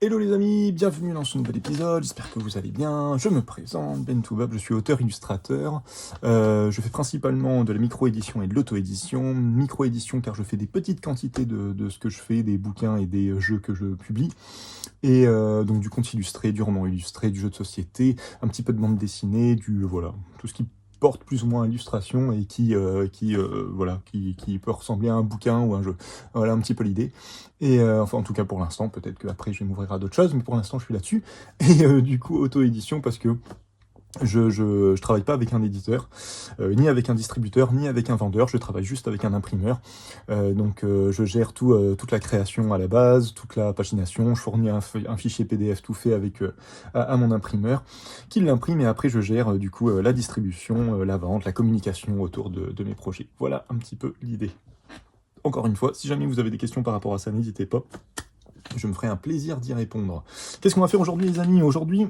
Hello les amis, bienvenue dans ce nouvel épisode, j'espère que vous allez bien. Je me présente, Ben Toubab, je suis auteur-illustrateur. Je fais principalement de la micro-édition et de l'auto-édition. Micro-édition car je fais des petites quantités de ce que je fais, des bouquins et des jeux que je publie. Et donc du conte illustré, du roman illustré, du jeu de société, un petit peu de bande dessinée, voilà, tout ce qui porte plus ou moins à l'illustration et qui peut ressembler à un bouquin ou un jeu. Voilà un petit peu l'idée. Et enfin en tout cas pour l'instant, peut-être qu'après je vais m'ouvrir à d'autres choses, mais pour l'instant je suis là-dessus. Et du coup auto-édition parce que je travaille pas avec un éditeur, ni avec un distributeur, ni avec un vendeur, je travaille juste avec un imprimeur. Je gère toute la création à la base, toute la pagination, je fournis un fichier PDF tout fait à mon imprimeur, qui l'imprime et après je gère la distribution, la vente, la communication autour de mes projets. Voilà un petit peu l'idée. Encore une fois, si jamais vous avez des questions par rapport à ça, n'hésitez pas, je me ferai un plaisir d'y répondre. Qu'est-ce qu'on va faire aujourd'hui les amis? Aujourd'hui,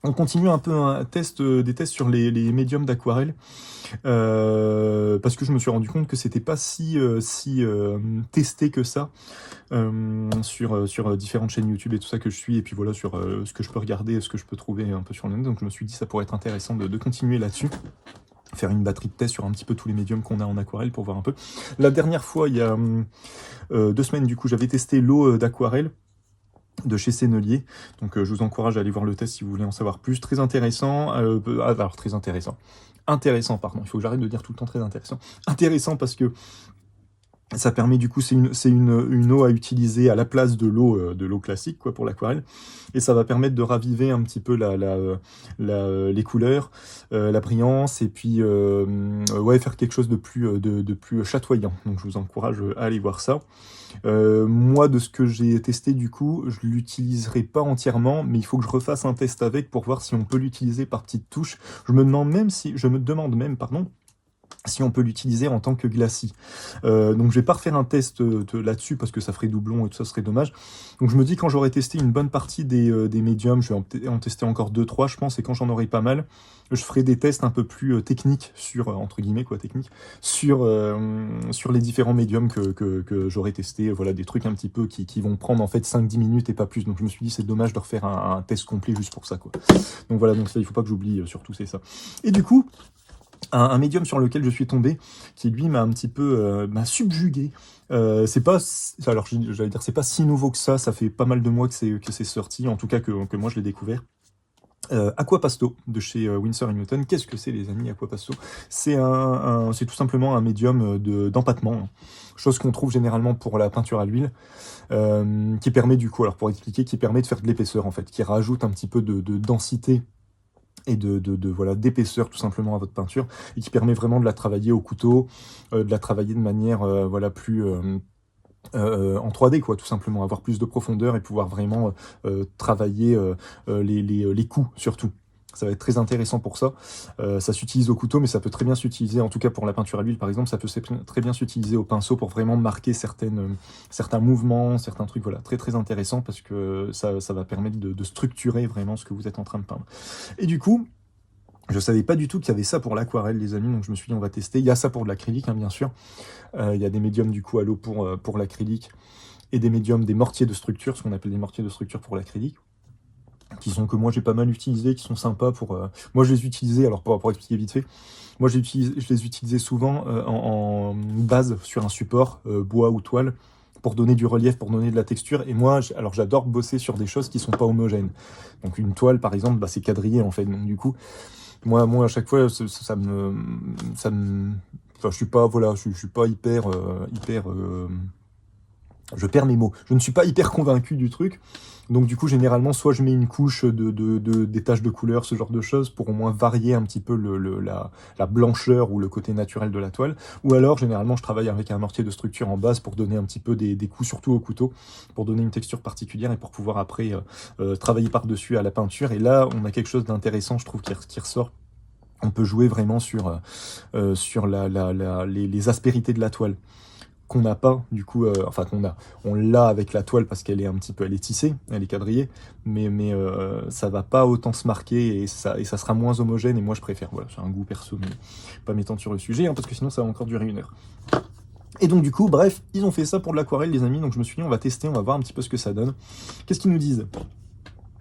on continue un peu des tests sur les médiums d'aquarelle, parce que je me suis rendu compte que c'était pas si testé que ça sur différentes chaînes YouTube et tout ça que je suis, et puis voilà sur ce que je peux regarder, ce que je peux trouver un peu sur le net. Donc je me suis dit ça pourrait être intéressant de continuer là-dessus, faire une batterie de tests sur un petit peu tous les médiums qu'on a en aquarelle pour voir un peu. La dernière fois, il y a 2 semaines du coup, j'avais testé l'eau d'aquarelle de chez Sennelier, donc je vous encourage à aller voir le test si vous voulez en savoir plus. Très intéressant, intéressant, pardon, il faut que j'arrête de dire tout le temps très intéressant parce que ça permet du coup, c'est une eau à utiliser à la place de l'eau classique quoi, pour l'aquarelle, et ça va permettre de raviver un petit peu les couleurs, la brillance, et puis faire quelque chose de plus chatoyant. Donc je vous encourage à aller voir ça. Moi, de ce que j'ai testé du coup, je l'utiliserai pas entièrement, mais il faut que je refasse un test avec pour voir si on peut l'utiliser par petites touches. Je me demande même, si on peut l'utiliser en tant que glacis. Donc je vais pas refaire un test là-dessus parce que ça ferait doublon et tout ça serait dommage. Donc je me dis quand j'aurai testé une bonne partie des médiums, je vais en tester encore 2-3 je pense, et quand j'en aurai pas mal, je ferai des tests un peu plus techniques sur, entre guillemets quoi, techniques, sur les différents médiums que j'aurai testé, voilà, des trucs un petit peu qui vont prendre en fait 5-10 minutes et pas plus. Donc je me suis dit c'est dommage de refaire un test complet juste pour ça quoi. Donc voilà, donc ça il faut pas que j'oublie, surtout c'est ça. Et du coup, un médium sur lequel je suis tombé, qui lui m'a un petit peu m'a subjugué. C'est pas, alors j'allais dire, c'est pas si nouveau que ça fait pas mal de mois que c'est sorti, en tout cas que moi je l'ai découvert. Aquapasto de chez Winsor & Newton. Qu'est-ce que c'est les amis, Aquapasto? C'est c'est tout simplement un médium d'empattement, chose qu'on trouve généralement pour la peinture à l'huile, qui permet du coup, alors pour expliquer, qui permet de faire de l'épaisseur en fait, qui rajoute un petit peu de densité et voilà, d'épaisseur tout simplement à votre peinture, et qui permet vraiment de la travailler au couteau, de la travailler de manière voilà, plus en 3D quoi, tout simplement, avoir plus de profondeur et pouvoir vraiment travailler les coups surtout. Ça va être très intéressant pour ça. Ça s'utilise au couteau, mais ça peut très bien s'utiliser, en tout cas pour la peinture à l'huile par exemple, ça peut très bien s'utiliser au pinceau pour vraiment marquer certains mouvements, certains trucs, voilà, très très intéressant parce que ça va permettre de structurer vraiment ce que vous êtes en train de peindre. Et du coup, je savais pas du tout qu'il y avait ça pour l'aquarelle les amis, donc je me suis dit on va tester. Il y a ça pour de l'acrylique bien sûr, il y a des médiums du coup à l'eau pour l'acrylique, et des médiums, des mortiers de structure, ce qu'on appelle des mortiers de structure pour l'acrylique, que moi j'ai pas mal utilisé, qui sont sympas pour... Moi je les utilisais, alors pour expliquer vite fait, moi je les utilisais souvent en base sur un support, bois ou toile, pour donner du relief, pour donner de la texture. Et moi, alors j'adore bosser sur des choses qui sont pas homogènes. Donc une toile par exemple, bah, c'est quadrillé en fait, donc du coup, moi à chaque fois, enfin, je suis pas, voilà, je suis pas je perds mes mots. Je ne suis pas hyper convaincu du truc. Donc du coup, généralement, soit je mets une couche des taches de couleur, ce genre de choses, pour au moins varier un petit peu la blancheur ou le côté naturel de la toile. Ou alors, généralement, je travaille avec un mortier de structure en base pour donner un petit peu des coups, surtout au couteau, pour donner une texture particulière et pour pouvoir après travailler par-dessus à la peinture. Et là, on a quelque chose d'intéressant, je trouve, qui ressort. On peut jouer vraiment sur les aspérités de la toile, qu'on n'a pas, du coup, enfin on l'a avec la toile parce qu'elle est un petit peu, elle est tissée, elle est quadrillée, mais ça va pas autant se marquer, et ça sera moins homogène, et moi je préfère, voilà, j'ai un goût perso, mais pas m'étendre sur le sujet, hein, parce que sinon ça va encore durer 1 heure. Et donc du coup, bref, ils ont fait ça pour de l'aquarelle, les amis, donc je me suis dit, on va tester, on va voir un petit peu ce que ça donne. Qu'est-ce qu'ils nous disent?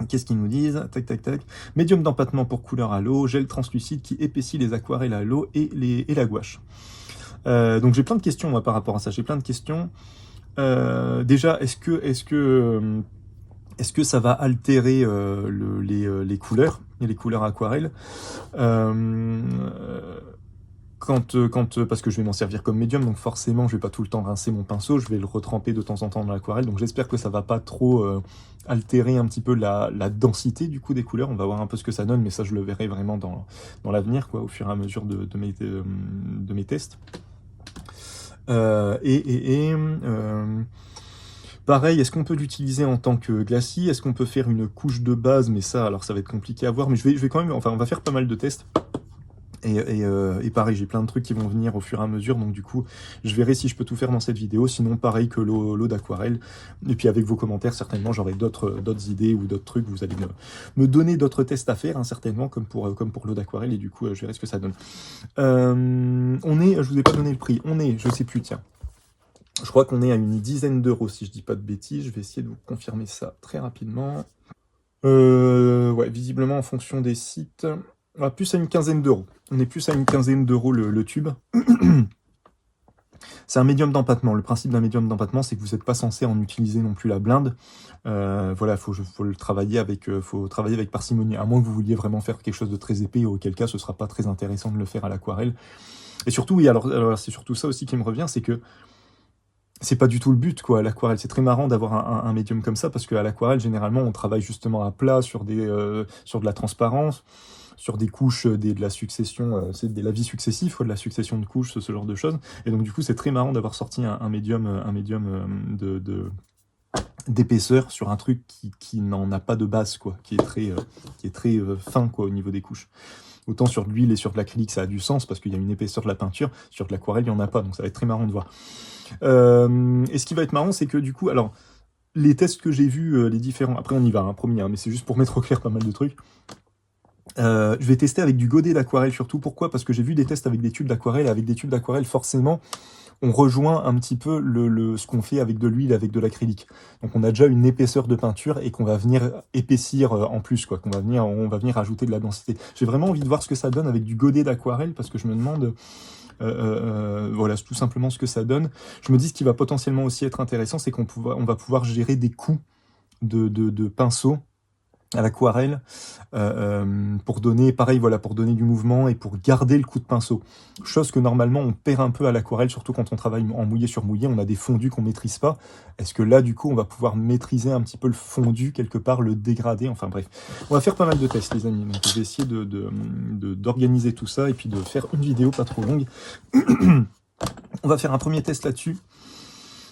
Qu'est-ce qu'ils nous disent? Tac, tac, tac. Médium d'empattement pour couleur à l'eau, gel translucide qui épaissit les aquarelles à l'eau et la gouache. Donc j'ai plein de questions moi, par rapport à ça, j'ai plein de questions. Déjà, est-ce que ça va altérer les couleurs, et les couleurs aquarelles parce que je vais m'en servir comme médium, donc forcément je vais pas tout le temps rincer mon pinceau, je vais le retremper de temps en temps dans l'aquarelle, donc j'espère que ça va pas trop altérer un petit peu la densité du coup des couleurs. On va voir un peu ce que ça donne, mais ça je le verrai vraiment dans l'avenir, quoi, au fur et à mesure de mes tests. Pareil, est-ce qu'on peut l'utiliser en tant que glacis? Est-ce qu'on peut faire une couche de base? Mais ça, alors ça va être compliqué à voir, mais je vais quand même, enfin on va faire pas mal de tests. Et pareil, j'ai plein de trucs qui vont venir au fur et à mesure, donc du coup, je verrai si je peux tout faire dans cette vidéo, sinon pareil que l'eau d'aquarelle. Et puis avec vos commentaires, certainement, j'aurai d'autres idées ou d'autres trucs, vous allez me donner d'autres tests à faire, hein, certainement, comme pour l'eau d'aquarelle, et du coup, je verrai ce que ça donne. Je vous ai pas donné le prix, je sais plus, tiens. Je crois qu'on est à une dizaine d'euros, si je dis pas de bêtises, je vais essayer de vous confirmer ça très rapidement. Ouais, visiblement, en fonction des sites... On va plus à une quinzaine d'euros. On est plus à une quinzaine d'euros le tube. C'est un médium d'empattement. Le principe d'un médium d'empattement, c'est que vous n'êtes pas censé en utiliser non plus la blinde. Voilà, faut le travailler avec, parcimonie. À moins que vous vouliez vraiment faire quelque chose de très épais, auquel cas ce sera pas très intéressant de le faire à l'aquarelle. Et surtout, oui, alors c'est surtout ça aussi qui me revient, c'est que c'est pas du tout le but, quoi, à l'aquarelle. C'est très marrant d'avoir un médium comme ça, parce qu'à l'aquarelle, généralement, on travaille justement à plat sur de la transparence, sur des couches, de la succession, c'est de la vie successive, de la succession de couches, ce genre de choses. Et donc, du coup, c'est très marrant d'avoir sorti un médium d'épaisseur sur un truc qui n'en a pas de base, quoi, qui est très fin, quoi, au niveau des couches. Autant sur de l'huile et sur de l'acrylique, ça a du sens, parce qu'il y a une épaisseur de la peinture. Sur de l'aquarelle, il n'y en a pas, donc ça va être très marrant de voir. Et ce qui va être marrant, c'est que du coup, alors, les tests que j'ai vus, les différents... Après, on y va, hein, promis, hein, mais c'est juste pour mettre au clair pas mal de trucs. Je vais tester avec du godet d'aquarelle surtout. Pourquoi? Parce que j'ai vu des tests avec des tubes d'aquarelle. Avec des tubes d'aquarelle, forcément, on rejoint un petit peu ce qu'on fait avec de l'huile, avec de l'acrylique. Donc on a déjà une épaisseur de peinture et qu'on va venir épaissir en plus, quoi. On va venir ajouter de la densité. J'ai vraiment envie de voir ce que ça donne avec du godet d'aquarelle, parce que je me demande... voilà, c'est tout simplement ce que ça donne. Je me dis ce qui va potentiellement aussi être intéressant, c'est qu'on va pouvoir gérer des coups de pinceau à l'aquarelle pour donner, pareil, voilà, pour donner du mouvement et pour garder le coup de pinceau. Chose que normalement on perd un peu à l'aquarelle, surtout quand on travaille en mouillé sur mouillé, on a des fondus qu'on maîtrise pas. Est-ce que là, du coup, on va pouvoir maîtriser un petit peu le fondu quelque part, le dégrader, enfin bref. On va faire pas mal de tests, les amis. Donc je vais essayer d'organiser tout ça et puis de faire une vidéo pas trop longue. On va faire un premier test là-dessus,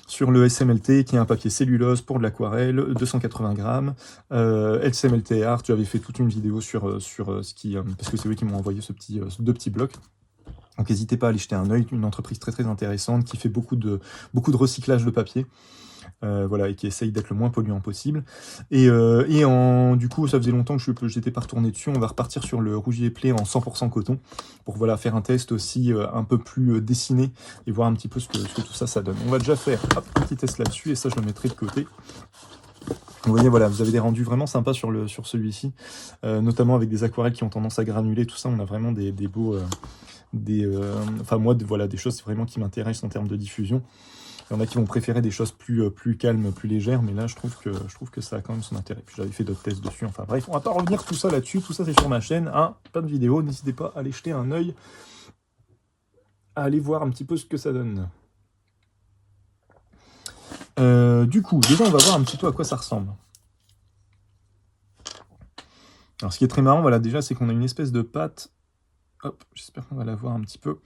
sur le SMLT, qui est un papier cellulose pour de l'aquarelle, 280 grammes. SMLT Art, j'avais fait toute une vidéo sur ce qui... parce que c'est eux qui m'ont envoyé ces deux petits blocs. Donc n'hésitez pas à aller jeter un œil, une entreprise très très intéressante qui fait beaucoup de recyclage de papier. Voilà, et qui essaye d'être le moins polluant possible. Du coup, ça faisait longtemps que j'étais pas retourné dessus. On va repartir sur le Rougier Play en 100% coton pour voilà, faire un test aussi un peu plus dessiné et voir un petit peu ce que tout ça donne. On va déjà faire un petit test là-dessus et ça, je le mettrai de côté. Vous voyez, voilà, vous avez des rendus vraiment sympas sur celui-ci, notamment avec des aquarelles qui ont tendance à granuler, tout ça. On a vraiment des beaux... enfin, moi, voilà, des choses vraiment qui m'intéressent en termes de diffusion. Il y en a qui vont préférer des choses plus calmes, plus légères, mais là, je trouve que ça a quand même son intérêt. Puis j'avais fait d'autres tests dessus, enfin bref, on va pas revenir tout ça là-dessus, tout ça c'est sur ma chaîne, hein, pas de vidéo, n'hésitez pas à aller jeter un œil, à aller voir un petit peu ce que ça donne. Du coup, déjà on va voir un petit peu à quoi ça ressemble. Alors ce qui est très marrant, voilà, déjà, c'est qu'on a une espèce de pâte, hop, j'espère qu'on va la voir un petit peu,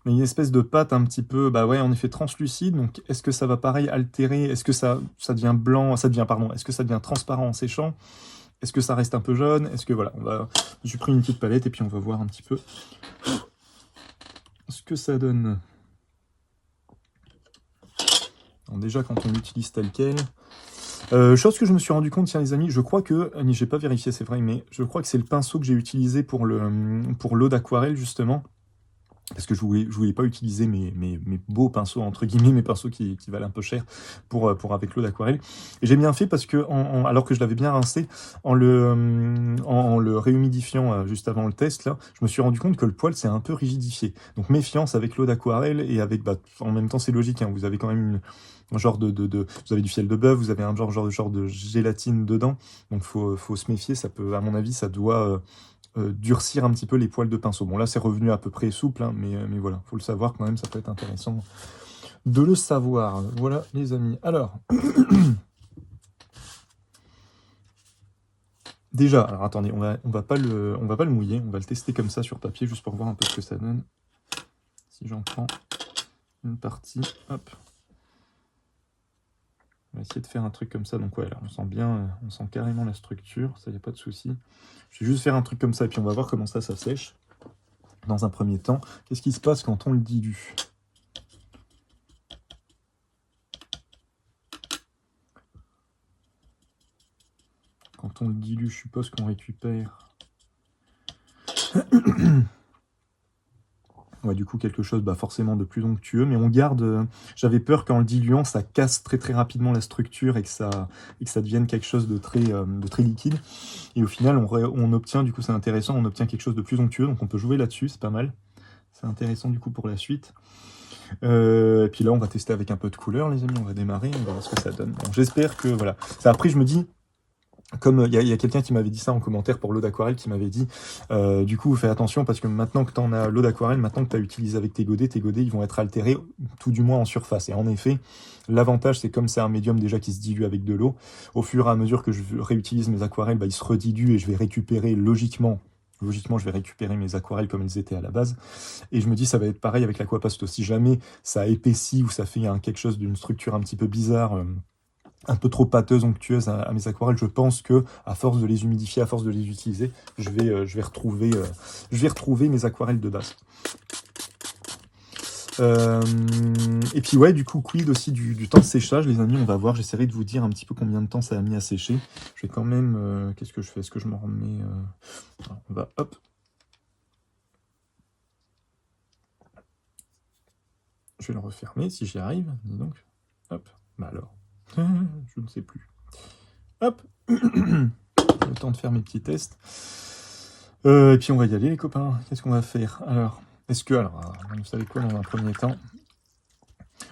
mais une espèce de pâte un petit peu, bah ouais, en effet translucide. Donc, est-ce que ça va pareil altérer? Est-ce que ça devient blanc? Est-ce que ça devient transparent en séchant? Est-ce que ça reste un peu jaune? Est-ce que voilà, j'ai pris une petite palette et puis on va voir un petit peu ce que ça donne. Alors déjà, quand on l'utilise tel quel. Chose que je me suis rendu compte, tiens les amis, je crois que, j'ai pas vérifié, c'est vrai, mais je crois que c'est le pinceau que j'ai utilisé pour l'eau d'aquarelle justement. parce que je voulais pas utiliser mes beaux pinceaux, entre guillemets, mes pinceaux qui valent un peu cher pour avec l'eau d'aquarelle. Et j'ai bien fait parce que, alors que je l'avais bien rincé, en le réhumidifiant juste avant le test, là, je me suis rendu compte que le poil s'est un peu rigidifié. Donc méfiance avec l'eau d'aquarelle et avec, bah, en même temps c'est logique, hein, vous avez quand même un genre vous avez du fiel de bœuf, vous avez un genre de gélatine dedans, donc faut se méfier, ça peut, à mon avis, ça doit durcir un petit peu les poils de pinceau. Bon là c'est revenu à peu près souple, hein, mais voilà, faut le savoir quand même, ça peut être intéressant de le savoir. Voilà les amis. Alors, déjà, alors attendez, on va pas le mouiller, on va le tester comme ça sur papier juste pour voir un peu ce que ça donne. Si j'en prends une partie, hop. On va essayer de faire un truc comme ça. Donc ouais, là, on sent bien, on sent carrément la structure, ça y a pas de souci. Je vais juste faire un truc comme ça et puis on va voir comment ça sèche. Dans un premier temps, qu'est-ce qui se passe quand on le dilue? Quand on le dilue, je suppose qu'on récupère ouais, du coup, quelque chose forcément de plus onctueux, mais on garde... j'avais peur qu'en le diluant, ça casse très très rapidement la structure et que ça devienne quelque chose de très liquide. Et au final, on obtient, du coup c'est intéressant, on obtient quelque chose de plus onctueux, donc on peut jouer là-dessus, c'est pas mal. C'est intéressant du coup pour la suite. Et puis là, on va tester avec un peu de couleur, les amis, on va démarrer, on va voir ce que ça donne. Bon, j'espère que, voilà. Après, je me dis... Comme il y a quelqu'un qui m'avait dit ça en commentaire pour l'eau d'aquarelle, qui m'avait dit du coup fais attention parce que maintenant que tu en as l'eau d'aquarelle, maintenant que tu as utilisé avec tes godets ils vont être altérés, tout du moins en surface. Et en effet, l'avantage c'est comme c'est un médium déjà qui se dilue avec de l'eau, au fur et à mesure que je réutilise mes aquarelles, ils se rediluent et je vais récupérer logiquement, je vais récupérer mes aquarelles comme elles étaient à la base. Et je me dis, ça va être pareil avec l'aquapasto. Si jamais ça épaissit ou ça fait quelque chose d'une structure un petit peu bizarre, un peu trop pâteuse, onctueuse à mes aquarelles, je pense que à force de les humidifier, à force de les utiliser, je vais retrouver mes aquarelles de base. Et puis ouais, du coup, quid aussi du temps de séchage, les amis, on va voir, j'essaierai de vous dire un petit peu combien de temps ça a mis à sécher. Je vais quand même, qu'est-ce que je fais? Est-ce que je me remets... on va, hop. Je vais le refermer si j'y arrive, dis donc. Hop, bah alors, je ne sais plus. Hop. Le temps de faire mes petits tests. Et puis on va y aller les copains. Qu'est-ce qu'on va faire? Alors, vous savez quoi dans un premier temps?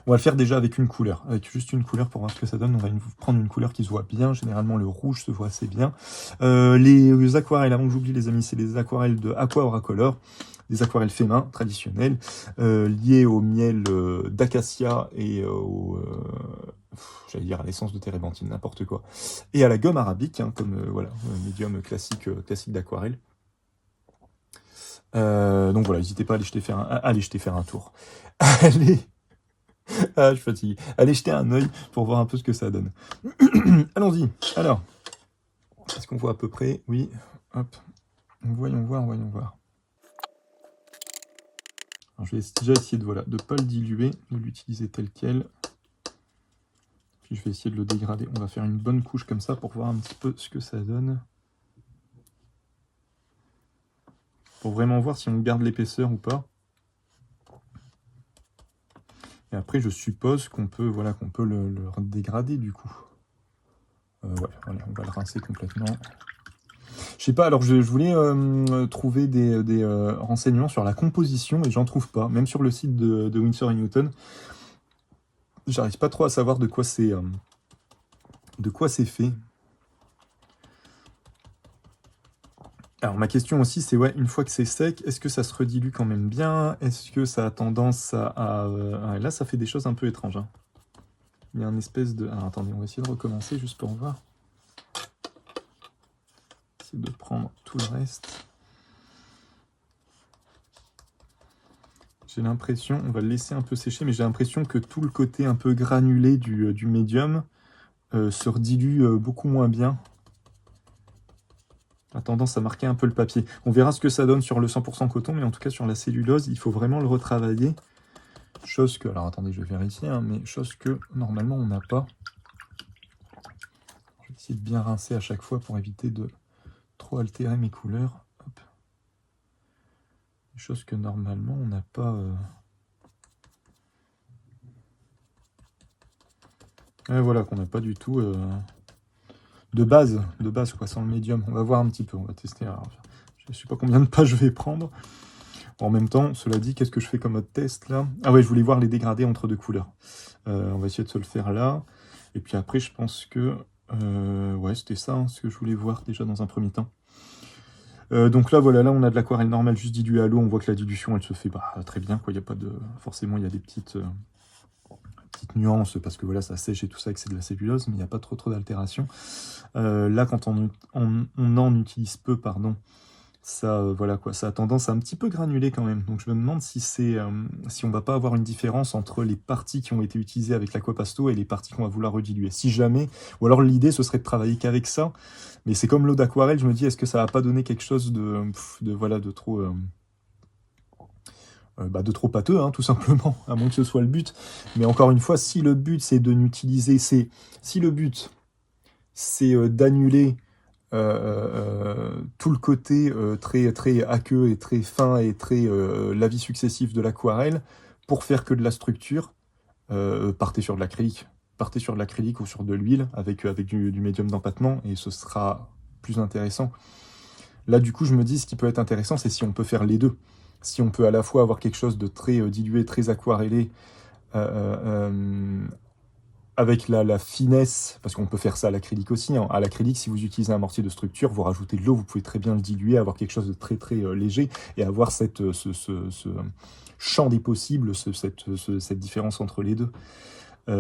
On va le faire déjà avec une couleur, avec juste une couleur pour voir ce que ça donne. On va prendre une couleur qui se voit bien. Généralement le rouge se voit assez bien. Les aquarelles, avant que j'oublie les amis, c'est les aquarelles de Aqua Auracolor. Des aquarelles fait main traditionnelles, liées au miel d'acacia et j'allais dire à l'essence de térébenthine, n'importe quoi. Et à la gomme arabique, hein, comme voilà, médium classique d'aquarelle. Donc voilà, n'hésitez pas à aller jeter faire un tour. Allez, je suis fatigué. Allez jeter un œil pour voir un peu ce que ça donne. Allons-y. Alors, est-ce qu'on voit à peu près? Oui. Hop. Voyons voir. Alors, je vais déjà essayer de ne pas le diluer, de l'utiliser tel quel. Puis je vais essayer de le dégrader. On va faire une bonne couche comme ça pour voir un petit peu ce que ça donne. Pour vraiment voir si on garde l'épaisseur ou pas. Et après, je suppose qu'on peut, le dégrader du coup. Ouais, voilà, on va le rincer complètement. Je sais pas, alors je voulais trouver des renseignements sur la composition et j'en trouve pas. Même sur le site de Winsor & Newton, j'arrive pas trop à savoir de quoi c'est fait. Alors ma question aussi c'est, ouais, une fois que c'est sec, est-ce que ça se redilue quand même bien? Est-ce que ça a tendance à là ça fait des choses un peu étranges, hein. Il y a une espèce de... Alors attendez, on va essayer de recommencer juste pour voir. Essayer de prendre tout le reste. J'ai l'impression, on va le laisser un peu sécher, mais j'ai l'impression que tout le côté un peu granulé du médium se redilue beaucoup moins bien. A tendance à marquer un peu le papier. On verra ce que ça donne sur le 100% coton, mais en tout cas sur la cellulose, il faut vraiment le retravailler. Chose que, alors attendez, je vais vérifier, hein, mais chose que normalement on n'a pas. Je vais essayer de bien rincer à chaque fois pour éviter de trop altérer mes couleurs. Hop. Chose que normalement on n'a pas... Et voilà, qu'on n'a pas du tout de base quoi, sans le médium. On va voir un petit peu, on va tester. Alors, je ne sais pas combien de pages je vais prendre. En même temps, cela dit, qu'est-ce que je fais comme autre test là? Ah ouais, je voulais voir les dégradés entre deux couleurs. On va essayer de se le faire là. Et puis après, je pense que... ouais, c'était ça, hein, ce que je voulais voir déjà dans un premier temps. Donc là, voilà, là on a de l'aquarelle normale juste diluée à l'eau. On voit que la dilution, elle se fait très bien, quoi. Il y a pas de... Forcément, il y a des petites nuances, parce que voilà, ça sèche et tout ça, et que c'est de la cellulose, mais il n'y a pas trop d'altération. Là, quand on en utilise peu, pardon, ça, voilà quoi, ça a tendance à un petit peu granuler quand même. Donc je me demande si si on va pas avoir une différence entre les parties qui ont été utilisées avec l'Aquapasto et les parties qu'on va vouloir rediluer. Si jamais, ou alors l'idée ce serait de travailler qu'avec ça, mais c'est comme l'eau d'aquarelle, je me dis est-ce que ça va pas donner quelque chose voilà, de trop de trop pâteux, hein, tout simplement, à moins que ce soit le but. Mais encore une fois, si le but c'est de n'utiliser, si le but c'est d'annuler tout le côté très aqueux et très fin et très lavis successif de l'aquarelle, pour faire que de la structure, partez sur de l'acrylique. Partez sur de l'acrylique ou sur de l'huile avec du médium d'empattement et ce sera plus intéressant. Là, du coup, je me dis, ce qui peut être intéressant, c'est si on peut faire les deux. Si on peut à la fois avoir quelque chose de très dilué, très aquarellé, avec la finesse, parce qu'on peut faire ça à l'acrylique aussi. Hein. À l'acrylique, si vous utilisez un mortier de structure, vous rajoutez de l'eau, vous pouvez très bien le diluer, avoir quelque chose de très très léger, et avoir ce champ des possibles, cette différence entre les deux.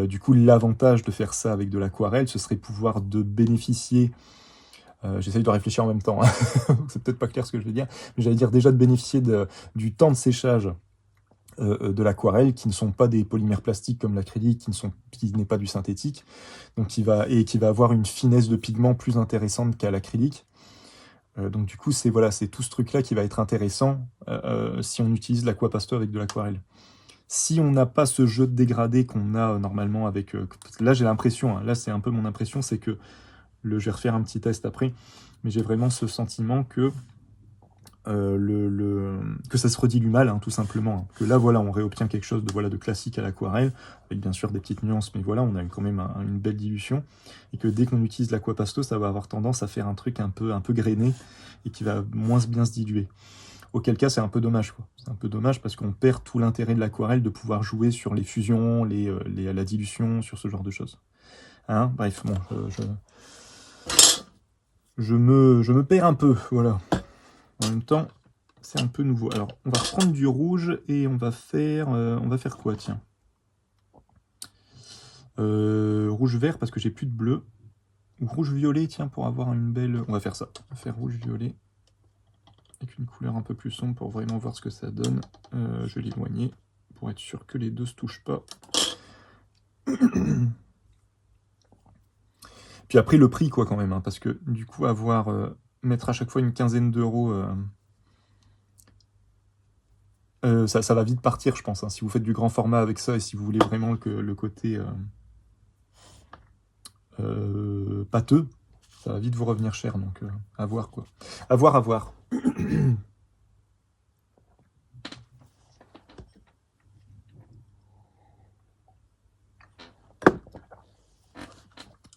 Du coup, l'avantage de faire ça avec de l'aquarelle, ce serait pouvoir de bénéficier... J'essaye de réfléchir en même temps, hein. C'est peut-être pas clair ce que je vais dire, mais j'allais dire déjà de bénéficier du temps de séchage de l'aquarelle, qui ne sont pas des polymères plastiques comme l'acrylique, qui n'est pas du synthétique, donc qui va avoir une finesse de pigment plus intéressante qu'à l'acrylique. Donc du coup, c'est tout ce truc-là qui va être intéressant si on utilise l'Aquapasto avec de l'aquarelle. Si on n'a pas ce jeu de dégradé qu'on a normalement avec... là, j'ai l'impression, hein, là c'est un peu mon impression, c'est que je vais refaire un petit test après, mais j'ai vraiment ce sentiment que que ça se redilue mal, hein, tout simplement. Hein. Que là, voilà, on réobtient quelque chose de classique à l'aquarelle, avec bien sûr des petites nuances, mais voilà, on a quand même une belle dilution. Et que dès qu'on utilise l'Aquapasto, ça va avoir tendance à faire un truc un peu grainé, et qui va moins bien se diluer. Auquel cas, c'est un peu dommage, quoi. C'est un peu dommage parce qu'on perd tout l'intérêt de l'aquarelle de pouvoir jouer sur les fusions, la dilution, sur ce genre de choses. Hein, bref, bon, je me perds un peu, voilà. En même temps, c'est un peu nouveau. Alors, on va reprendre du rouge et on va faire quoi, tiens? Rouge-vert parce que j'ai plus de bleu. Ou rouge-violet, tiens, pour avoir une belle... On va faire ça. On va faire rouge-violet avec une couleur un peu plus sombre pour vraiment voir ce que ça donne. Je vais l'éloigner pour être sûr que les deux se touchent pas. Puis après, le prix, quoi, quand même, hein, parce que du coup, mettre à chaque fois une quinzaine d'euros... ça va vite partir, je pense. Hein. Si vous faites du grand format avec ça et si vous voulez vraiment le côté pâteux, ça va vite vous revenir cher. Donc, à voir, quoi. À voir.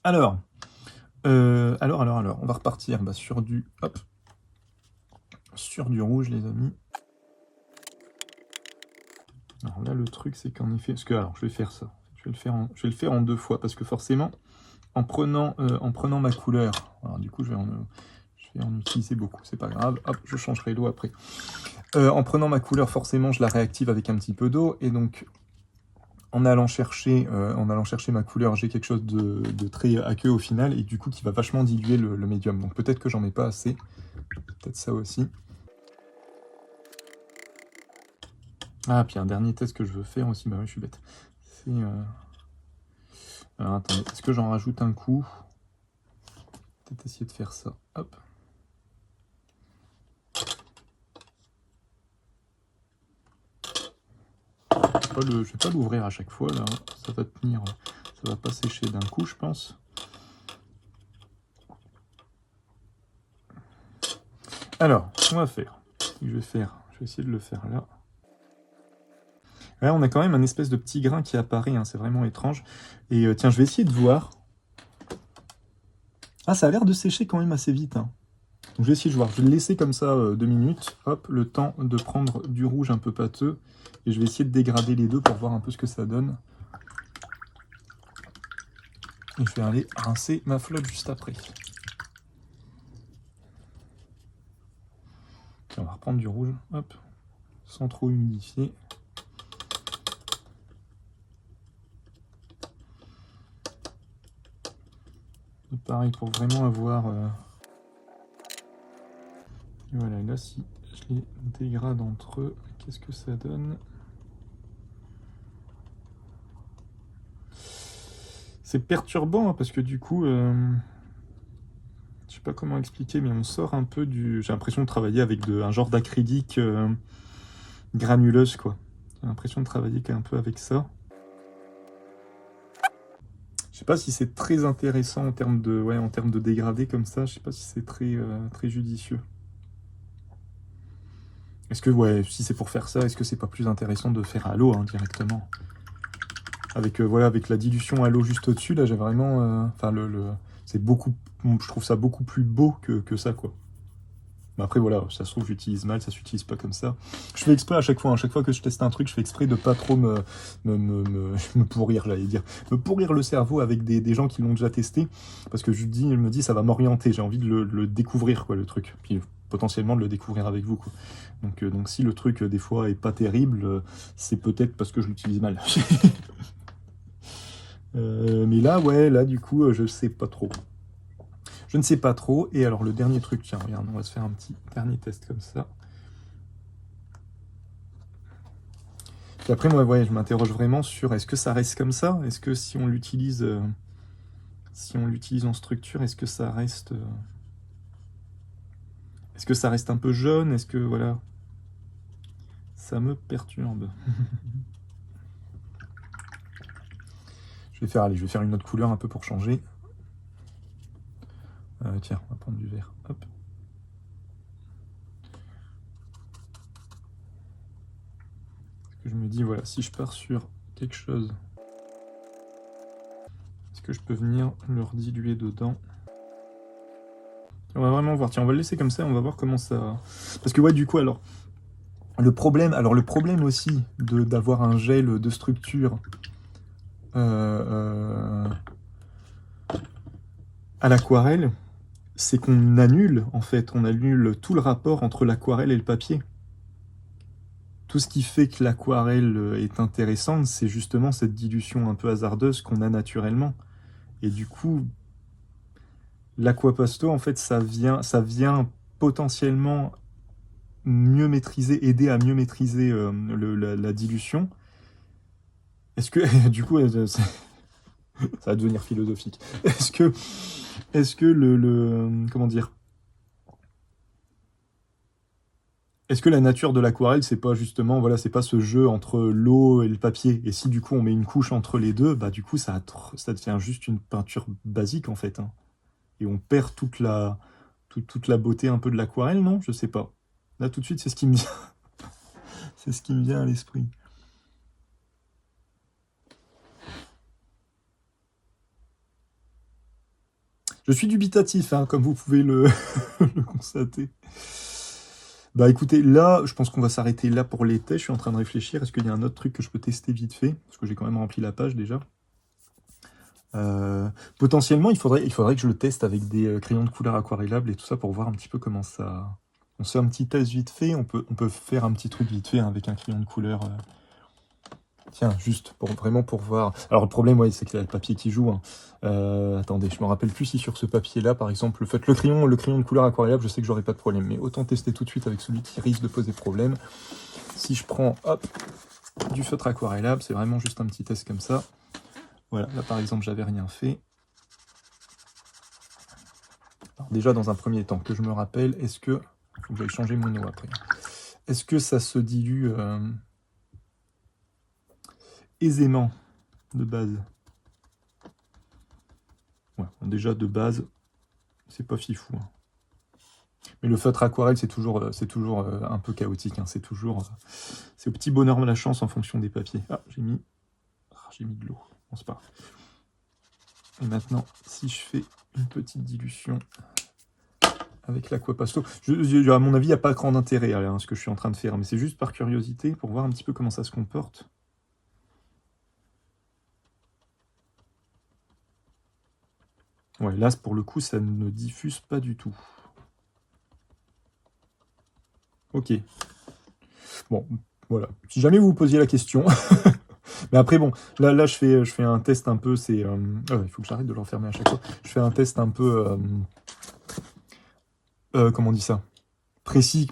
Alors, on va repartir sur du rouge, les amis. Alors là, le truc, c'est qu'en effet... Parce que, alors, je vais faire ça. Je vais le faire en deux fois, parce que forcément, en prenant ma couleur... Alors, du coup, je vais en utiliser beaucoup, c'est pas grave. Hop, je changerai l'eau après. En prenant ma couleur, forcément, je la réactive avec un petit peu d'eau, et donc... En allant chercher ma couleur, j'ai quelque chose de très aqueux au final, et du coup qui va vachement diluer le médium. Donc peut-être que j'en mets pas assez, peut-être ça aussi. Ah, puis un dernier test que je veux faire aussi, bah oui, je suis bête. C'est... Alors attendez, est-ce que j'en rajoute un coup? Peut-être essayer de faire ça, hop. Je vais pas l'ouvrir à chaque fois, là, ça va tenir, ça va pas sécher d'un coup, je pense. Alors, ce qu'on va faire, je vais Je vais essayer de le faire là. Ouais, on a quand même un espèce de petit grain qui apparaît, hein, c'est vraiment étrange. Et tiens, je vais essayer de voir. Ah, ça a l'air de sécher quand même assez vite, hein. Donc je vais essayer de voir. Je vais le laisser comme ça 2 minutes. Hop, le temps de prendre du rouge un peu pâteux. Et je vais essayer de dégrader les deux pour voir un peu ce que ça donne. Et je vais aller rincer ma flotte juste après. Et on va reprendre du rouge, hop, sans trop humidifier. Et pareil pour vraiment avoir... Et voilà, là si je les dégrade entre eux, qu'est-ce que ça donne? C'est perturbant, hein, parce que du coup... Je sais pas comment expliquer, mais on sort un peu du... J'ai l'impression de travailler avec un genre d'acrylique granuleuse, quoi. J'ai l'impression de travailler un peu avec ça. Je sais pas si c'est très intéressant en termes de dégradé comme ça. Je sais pas si c'est très judicieux. Est-ce que, ouais, si c'est pour faire ça, est-ce que c'est pas plus intéressant de faire à l'eau, hein, directement? Avec, avec la dilution à l'eau juste au-dessus, là, j'ai vraiment... Enfin, c'est beaucoup... Je trouve ça beaucoup plus beau que ça, quoi. Mais après, voilà, ça se trouve, j'utilise mal, ça s'utilise pas comme ça. Je fais exprès à chaque fois que je teste un truc, je fais exprès de pas trop me pourrir, j'allais dire. Me pourrir le cerveau avec des gens qui l'ont déjà testé. Parce que je me dis, ça va m'orienter, j'ai envie de le découvrir, quoi, le truc. Puis potentiellement de le découvrir avec vous, quoi. Donc si le truc, des fois, est pas terrible, c'est peut-être parce que je l'utilise mal. Mais là, ouais, là, du coup, je sais pas trop. Je ne sais pas trop. Et alors, le dernier truc, tiens, regarde, on va se faire un petit dernier test comme ça. Puis après, moi, ouais, je m'interroge vraiment sur est-ce que ça reste comme ça? Est-ce que si on l'utilise en structure, est-ce que ça reste un peu jaune? Est-ce que, voilà, ça me perturbe. Je vais faire une autre couleur un peu pour changer. Tiens, on va prendre du vert. Hop. Parce que je me dis, voilà, si je pars sur quelque chose, est-ce que je peux venir le rediluer dedans? On va vraiment voir. Tiens, on va le laisser comme ça, on va voir comment ça... Parce que, ouais, du coup, alors, le problème aussi d'avoir un gel de structure à l'aquarelle, c'est qu'on annule, en fait, on annule tout le rapport entre l'aquarelle et le papier. Tout ce qui fait que l'aquarelle est intéressante, c'est justement cette dilution un peu hasardeuse qu'on a naturellement. Et du coup, l'aquapasto, en fait, ça vient potentiellement aider à mieux maîtriser la dilution. Est-ce que, du coup, ça va devenir philosophique. Est-ce que comment dire? Est-ce que la nature de l'aquarelle, c'est pas justement, voilà, c'est pas ce jeu entre l'eau et le papier? Et si du coup on met une couche entre les deux, bah du coup ça devient juste une peinture basique en fait, hein. Et on perd toute la beauté un peu de l'aquarelle, non? Je sais pas. Là tout de suite, c'est ce qui me vient, c'est ce qui me vient à l'esprit. Je suis dubitatif, hein, comme vous pouvez le, le constater. Bah écoutez, là, je pense qu'on va s'arrêter là pour les tests. Je suis en train de réfléchir. Est-ce qu'il y a un autre truc que je peux tester vite fait? Parce que j'ai quand même rempli la page déjà. Potentiellement, il faudrait que je le teste avec des crayons de couleur aquarellables et tout ça pour voir un petit peu comment ça... On se fait un petit test vite fait. On peut faire un petit truc vite fait, hein, avec un crayon de couleur. Tiens, juste vraiment pour voir. Alors le problème, ouais, c'est qu'il y a le papier qui joue, hein. Attendez, je me rappelle plus si sur ce papier-là, par exemple, faites le crayon de couleur aquarellable, je sais que j'aurai pas de problème. Mais autant tester tout de suite avec celui qui risque de poser problème. Si je prends, hop, du feutre aquarellable, c'est vraiment juste un petit test comme ça. Voilà, là par exemple, j'avais rien fait. Alors, déjà, dans un premier temps, que je me rappelle, est-ce que... Faut que j'aille changer mon eau après. Est-ce que ça se dilue aisément de base? Ouais, bon, déjà de base, c'est pas fifou, hein. Mais le feutre aquarelle, c'est toujours un peu chaotique, hein. C'est au petit bonheur la chance en fonction des papiers. Ah, j'ai mis de l'eau. Bon, c'est pas grave. Et maintenant, si je fais une petite dilution avec l'Aquapasto, à mon avis, il n'y a pas grand intérêt à ce que je suis en train de faire, mais c'est juste par curiosité pour voir un petit peu comment ça se comporte. Ouais, là, pour le coup, ça ne diffuse pas du tout. Ok. Bon, voilà. Si jamais vous vous posiez la question. Mais après, bon, là je fais un test un peu. Il faut que j'arrête de l'enfermer à chaque fois. Je fais un test un peu. Comment on dit ça? Précis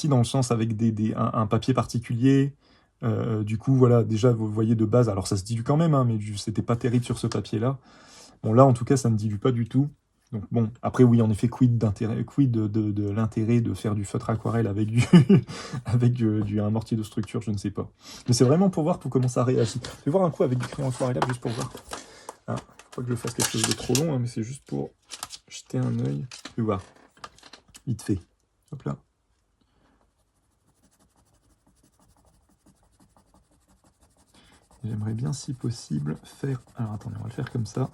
dans le sens avec un papier particulier. Du coup, voilà, déjà, vous voyez de base. Alors, ça se dilue quand même, hein, mais c'était pas terrible sur ce papier-là. Bon, là, en tout cas, ça ne dilue pas du tout. Donc bon, après oui, en effet, quid de l'intérêt de faire du feutre aquarelle avec un mortier de structure, je ne sais pas. Mais c'est vraiment pour voir comment ça réagit. Je vais voir un coup avec du crayon aquarellable juste pour voir. Ah, faut pas que je fasse quelque chose de trop long, hein, mais c'est juste pour jeter un œil. Je vais voir. Vite fait. Hop là. J'aimerais bien, si possible, faire... Alors attendez, on va le faire comme ça.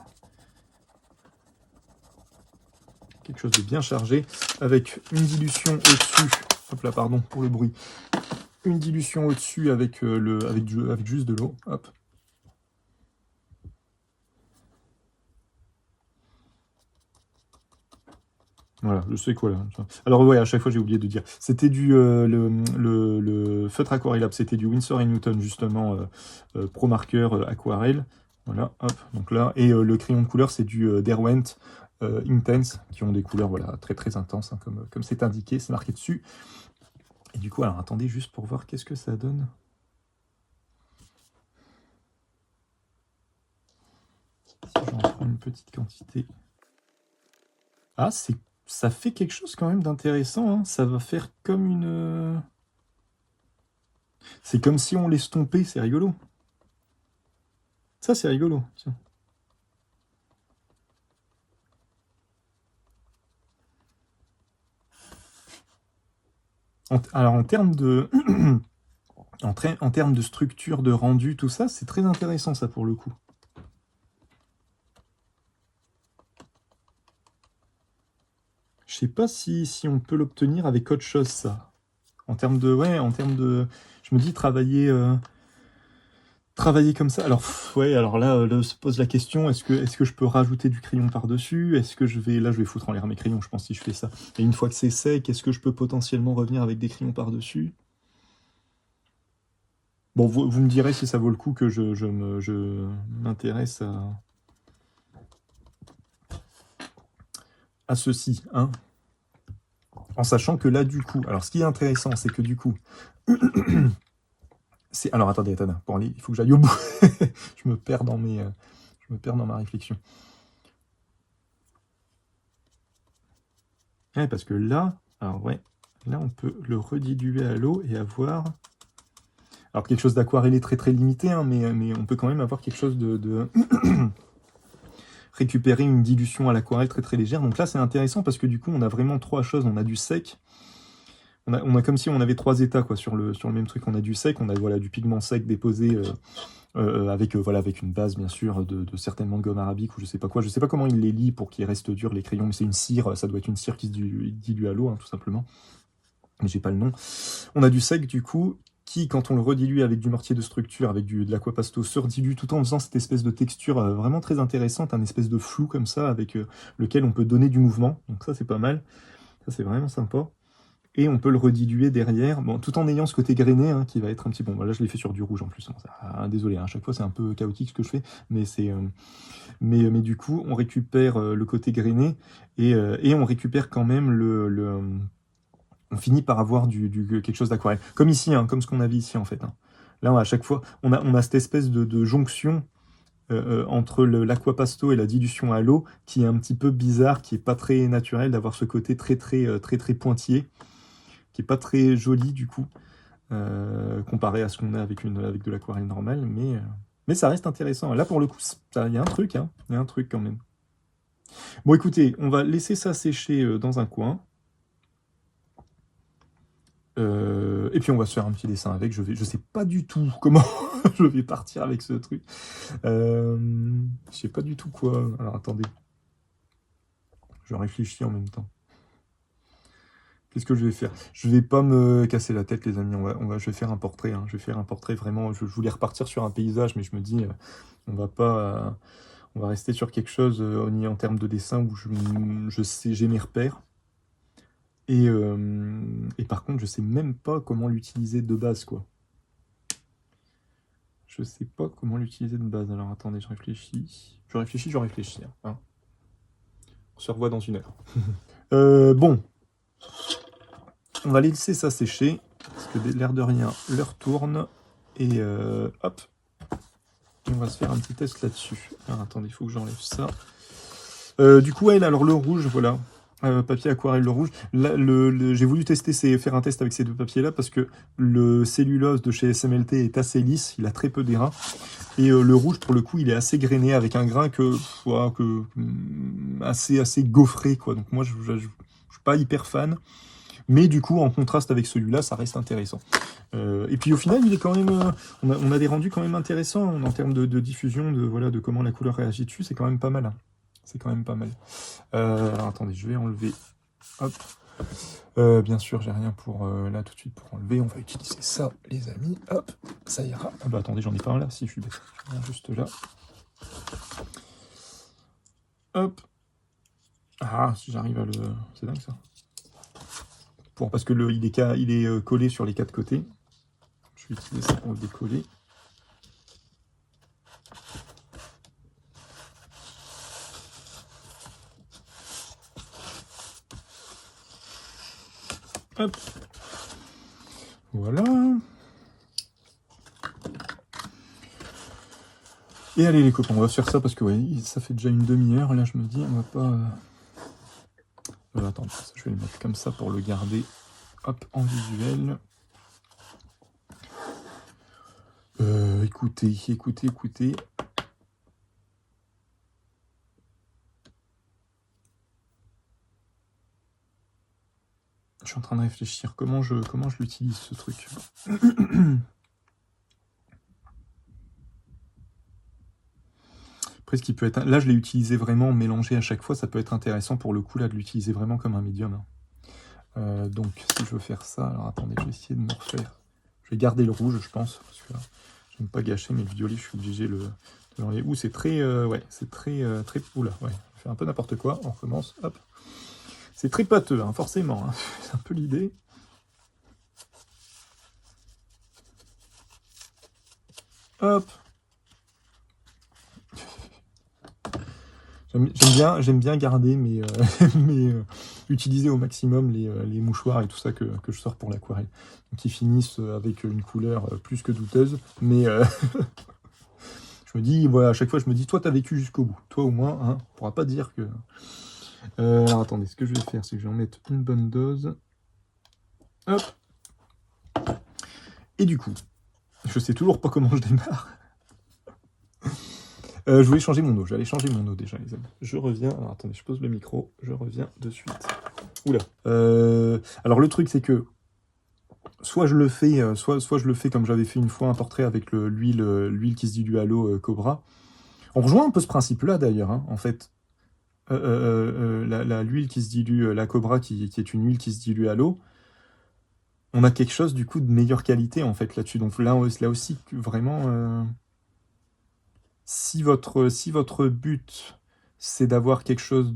Quelque chose de bien chargé, avec une dilution au-dessus. Hop là, pardon pour le bruit. Une dilution au-dessus avec juste de l'eau. Hop. Voilà, je sais quoi là. Alors ouais, à chaque fois j'ai oublié de dire. C'était le feutre aquarellable, c'était du Winsor & Newton justement, Pro Marker aquarelle. Voilà, hop, donc là. Et le crayon de couleur, c'est du Derwent Intense, qui ont des couleurs voilà, très très intenses, hein, comme c'est indiqué, c'est marqué dessus. Et du coup, alors attendez juste pour voir qu'est-ce que ça donne. Si j'en prends une petite quantité. Ah, ça fait quelque chose quand même d'intéressant, hein. Ça va faire comme une... C'est comme si on l'estompait, c'est rigolo. Ça, c'est rigolo. Tiens. Alors, en termes de... en termes de structure, de rendu, tout ça, c'est très intéressant, ça, pour le coup. Je sais pas si on peut l'obtenir avec autre chose, ça. En termes de... Ouais, en termes de... Je me dis, travailler comme ça. Alors, ouais, alors là se pose la question, est-ce que je peux rajouter du crayon par-dessus? Est-ce que je vais foutre en l'air mes crayons, je pense, si je fais ça. Et une fois que c'est sec, est-ce que je peux potentiellement revenir avec des crayons par-dessus? Bon, vous me direz si ça vaut le coup que je m'intéresse à ceci, hein. En sachant que là, du coup, alors ce qui est intéressant, c'est que du coup, alors attendez, pour aller, il faut que j'aille au bout. je me perds dans ma réflexion. Ouais, parce que là, alors ouais, là on peut le rediluer à l'eau et avoir... Alors quelque chose d'aquarellé très très limité, hein, mais on peut quand même avoir quelque chose de... récupérer une dilution à l'aquarelle très très légère. Donc là c'est intéressant parce que du coup on a vraiment trois choses. On a du sec, on a comme si on avait trois états quoi, sur le même truc. On a du sec, on a voilà, du pigment sec déposé avec une base bien sûr de certainement de gomme arabique ou je sais pas quoi. Je sais pas comment il les lie pour qu'ils restent durs les crayons, mais c'est une cire, ça doit être une cire qui se dilue à l'eau, hein, tout simplement. Mais j'ai pas le nom. On a du sec du coup, qui, quand on le redilue avec du mortier de structure, avec de l'aquapasto, se redilue tout en faisant cette espèce de texture vraiment très intéressante, un espèce de flou comme ça, avec lequel on peut donner du mouvement. Donc ça, c'est pas mal. Ça, c'est vraiment sympa. Et on peut le rediluer derrière, bon, tout en ayant ce côté grainé, hein, qui va être un petit... Bon, là, je l'ai fait sur du rouge en plus. Désolé, hein, à chaque fois, c'est un peu chaotique ce que je fais, mais c'est... mais du coup, on récupère le côté grainé, et on récupère quand même on finit par avoir quelque chose d'aquarelle. Comme ici, hein, comme ce qu'on avait ici en fait. Hein. Là, à chaque fois, on a cette espèce de jonction entre l'aquapasto et la dilution à l'eau qui est un petit peu bizarre, qui est pas très naturel d'avoir ce côté très très pointillé, qui est pas très joli du coup, comparé à ce qu'on a avec de l'aquarelle normale, mais ça reste intéressant. Là, pour le coup, il y a un truc, hein, il y a un truc quand même. Bon, écoutez, on va laisser ça sécher dans un coin. Et puis on va se faire un petit dessin avec. Je sais pas du tout comment je vais partir avec ce truc. Je sais pas du tout quoi. Alors attendez. Je réfléchis en même temps. Qu'est-ce que je vais faire? Je vais pas me casser la tête, les amis. Je vais faire un portrait. Hein. Je vais faire un portrait vraiment. Je voulais repartir sur un paysage, mais je me dis, on va pas. On va rester sur quelque chose en termes de dessin où je sais, j'ai mes repères. Et par contre, je sais même pas comment l'utiliser de base, quoi. Je sais pas comment l'utiliser de base. Alors attendez, je réfléchis. Je réfléchis. Hein. On se revoit dans une heure. Bon. On va laisser ça sécher. Parce que l'air de rien, l'heure tourne. Et hop. Et on va se faire un petit test là-dessus. Alors attendez, il faut que j'enlève ça. Du coup, ouais, alors le rouge, voilà. Papier aquarelle, le rouge. Là, j'ai voulu faire un test avec ces deux papiers-là parce que le cellulose de chez SMLT est assez lisse, il a très peu d'airain. Et le rouge, pour le coup, il est assez grainé avec un grain assez gaufré, quoi. Donc moi, je suis pas hyper fan. Mais du coup, en contraste avec celui-là, ça reste intéressant. Et puis au final, il est quand même, on a des rendus quand même intéressants en termes de diffusion, de comment la couleur réagit dessus. C'est quand même pas mal. Hein. C'est quand même pas mal. Alors attendez, je vais enlever. Hop. Bien sûr, j'ai rien pour là tout de suite pour enlever. On va utiliser ça, les amis. Hop, ça ira. Ah bah attendez, j'en ai pas un là. Si, je suis bête. Juste là. Hop. Ah, si j'arrive à le. C'est dingue ça. Parce que il est collé sur les quatre côtés. Je vais utiliser ça pour le décoller. Hop. Voilà. Et allez les copains, on va se faire ça parce que ouais, ça fait déjà une demi-heure. Là, je me dis, on va pas... attends, je vais le mettre comme ça pour le garder. Hop, en visuel. Écoutez. Je suis en train de réfléchir comment je l'utilise ce truc. Après, ce qui peut être... Là, je l'ai utilisé vraiment mélangé à chaque fois. Ça peut être intéressant pour le coup là de l'utiliser vraiment comme un médium. Donc, si je veux faire ça... Alors, attendez, je vais essayer de me refaire. Je vais garder le rouge, je pense. Parce que je n'aime pas gâcher, mais le violet, je suis obligé de l'enlever. Ouh, c'est très... ouais, c'est très... Oula, ouais. Je fais un peu n'importe quoi. On recommence. Hop. C'est très pâteux, hein, forcément. Hein. C'est un peu l'idée. Hop. J'aime bien garder utiliser au maximum les mouchoirs et tout ça que je sors pour l'aquarelle. Donc ils finissent avec une couleur plus que douteuse, mais je me dis, voilà, à chaque fois je me dis, toi t'as vécu jusqu'au bout, toi au moins, hein, on pourra pas dire que... alors attendez, ce que je vais faire, c'est que je vais en mettre une bonne dose. Hop. Et du coup, je sais toujours pas comment je démarre. Je voulais changer mon eau. J'allais changer mon eau déjà, les amis. Je reviens. Alors attendez, je pose le micro. Je reviens de suite. Oula. Alors le truc, c'est que soit je le fais, soit je le fais comme j'avais fait une fois un portrait avec l'huile qui se dilue à l'eau Cobra. On rejoint un peu ce principe-là d'ailleurs, hein, en fait. L'huile qui se dilue, la Cobra qui est une huile qui se dilue à l'eau. On a quelque chose du coup de meilleure qualité en fait là-dessus. Donc là aussi vraiment. Si votre but, c'est d'avoir quelque chose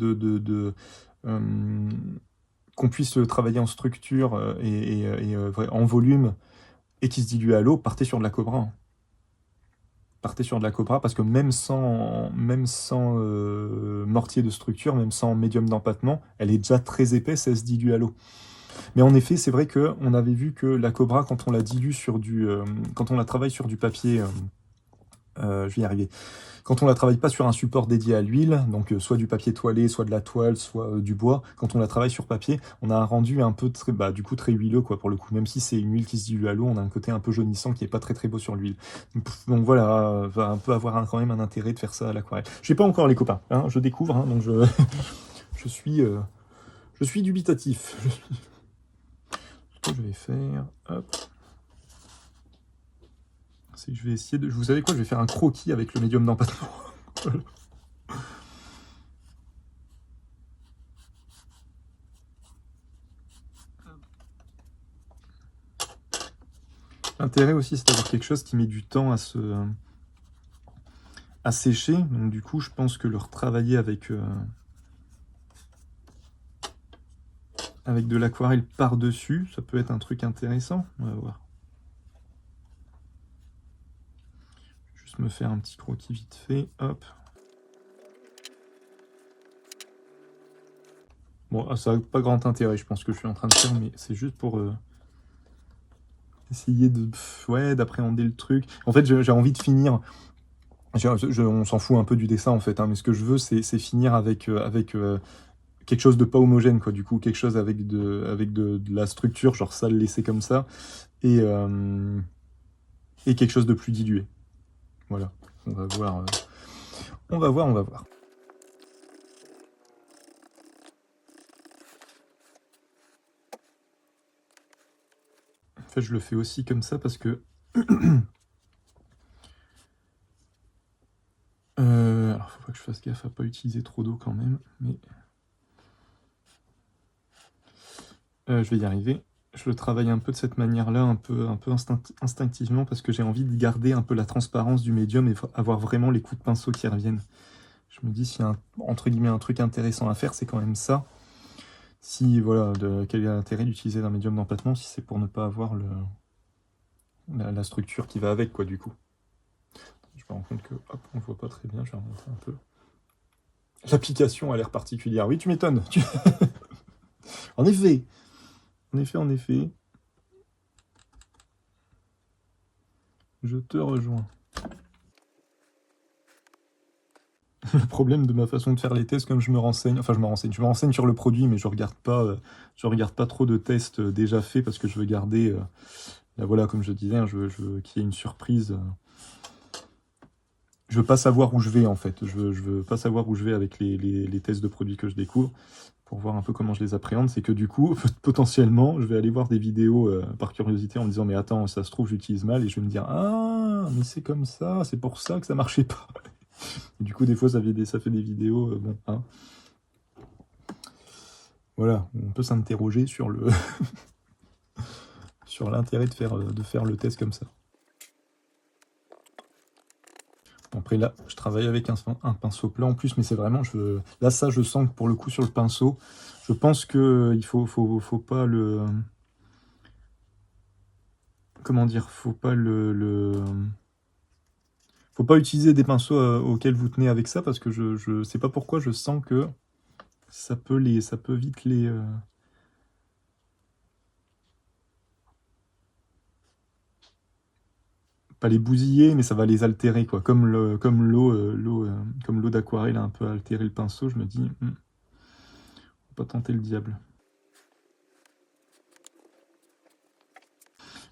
qu'on puisse travailler en structure et en volume et qui se dilue à l'eau, partez sur de la Cobra. Hein. Partez sur de la Cobra parce que même sans mortier de structure, même sans médium d'empattement, elle est déjà très épaisse, elle se dilue à l'eau. Mais en effet, c'est vrai qu'on avait vu que la Cobra, quand on la dilue quand on la travaille sur du papier... je vais y arriver. Quand on la travaille pas sur un support dédié à l'huile, donc soit du papier toilé, soit de la toile, soit du bois, quand on la travaille sur papier, on a un rendu un peu du coup très huileux quoi pour le coup. Même si c'est une huile qui se dilue à l'eau, on a un côté un peu jaunissant qui est pas très très beau sur l'huile. Donc voilà, va un peu avoir quand même un intérêt de faire ça à l'aquarelle. Je sais pas encore les copains, hein, je découvre, hein, donc je suis dubitatif. Je vais je vais faire... Hop. C'est que je vais essayer de... Vous savez quoi, je vais faire un croquis avec le médium d'empattement. Voilà. L'intérêt aussi, c'est d'avoir quelque chose qui met du temps à sécher. Donc du coup, je pense que le retravailler avec de l'aquarelle par-dessus, ça peut être un truc intéressant. On va voir. Juste me faire un petit croquis vite fait. Hop. Bon, ça n'a pas grand intérêt, je pense que je suis en train de faire, mais c'est juste pour essayer ouais, d'appréhender le truc. En fait, j'ai envie de finir. On s'en fout un peu du dessin, en fait, hein, mais ce que je veux, c'est finir avec quelque chose de pas homogène, quoi. Du coup, quelque chose avec de la structure, genre ça, le laisser comme ça, et quelque chose de plus dilué. Voilà. On va voir. On va voir, on va voir. En fait, je le fais aussi comme ça parce que... alors, faut pas que je fasse gaffe à pas utiliser trop d'eau quand même, mais... je vais y arriver. Je le travaille un peu de cette manière-là, un peu instinctivement, parce que j'ai envie de garder un peu la transparence du médium et avoir vraiment les coups de pinceau qui reviennent. Je me dis, s'il y a entre guillemets un truc intéressant à faire, c'est quand même ça. Si, voilà, quel est l'intérêt d'utiliser un médium d'empattement si c'est pour ne pas avoir la structure qui va avec, quoi, du coup. Je me rends compte que, hop, on ne voit pas très bien, je vais remonter un peu. L'application a l'air particulière. Oui, tu m'étonnes. En effet. En effet. Je te rejoins. Le problème de ma façon de faire les tests, comme je me renseigne sur le produit, mais je regarde pas trop de tests déjà faits parce que je veux garder, là, voilà, comme je disais, hein, je veux qu'il y ait une surprise. Je veux pas savoir où je vais, en fait. Je veux pas savoir où je vais avec les tests de produits que je découvre pour voir un peu comment je les appréhende. C'est que du coup, potentiellement, je vais aller voir des vidéos par curiosité en me disant, mais attends, ça se trouve, j'utilise mal, et je vais me dire, ah, mais c'est comme ça, c'est pour ça que ça marchait pas. Et du coup, des fois, ça fait des vidéos, bon, hein. Voilà, on peut s'interroger sur sur l'intérêt de faire le test comme ça. Après là, je travaille avec un pinceau plat en plus, mais c'est vraiment, là ça je sens que pour le coup sur le pinceau, je pense que il faut pas le... Comment dire, faut pas faut pas utiliser des pinceaux auxquels vous tenez avec ça, parce que je sais pas pourquoi, je sens que ça peut vite les... pas les bousiller, mais ça va les altérer, quoi. Comme l'eau d'aquarelle a un peu altéré le pinceau, je me dis, faut pas tenter le diable.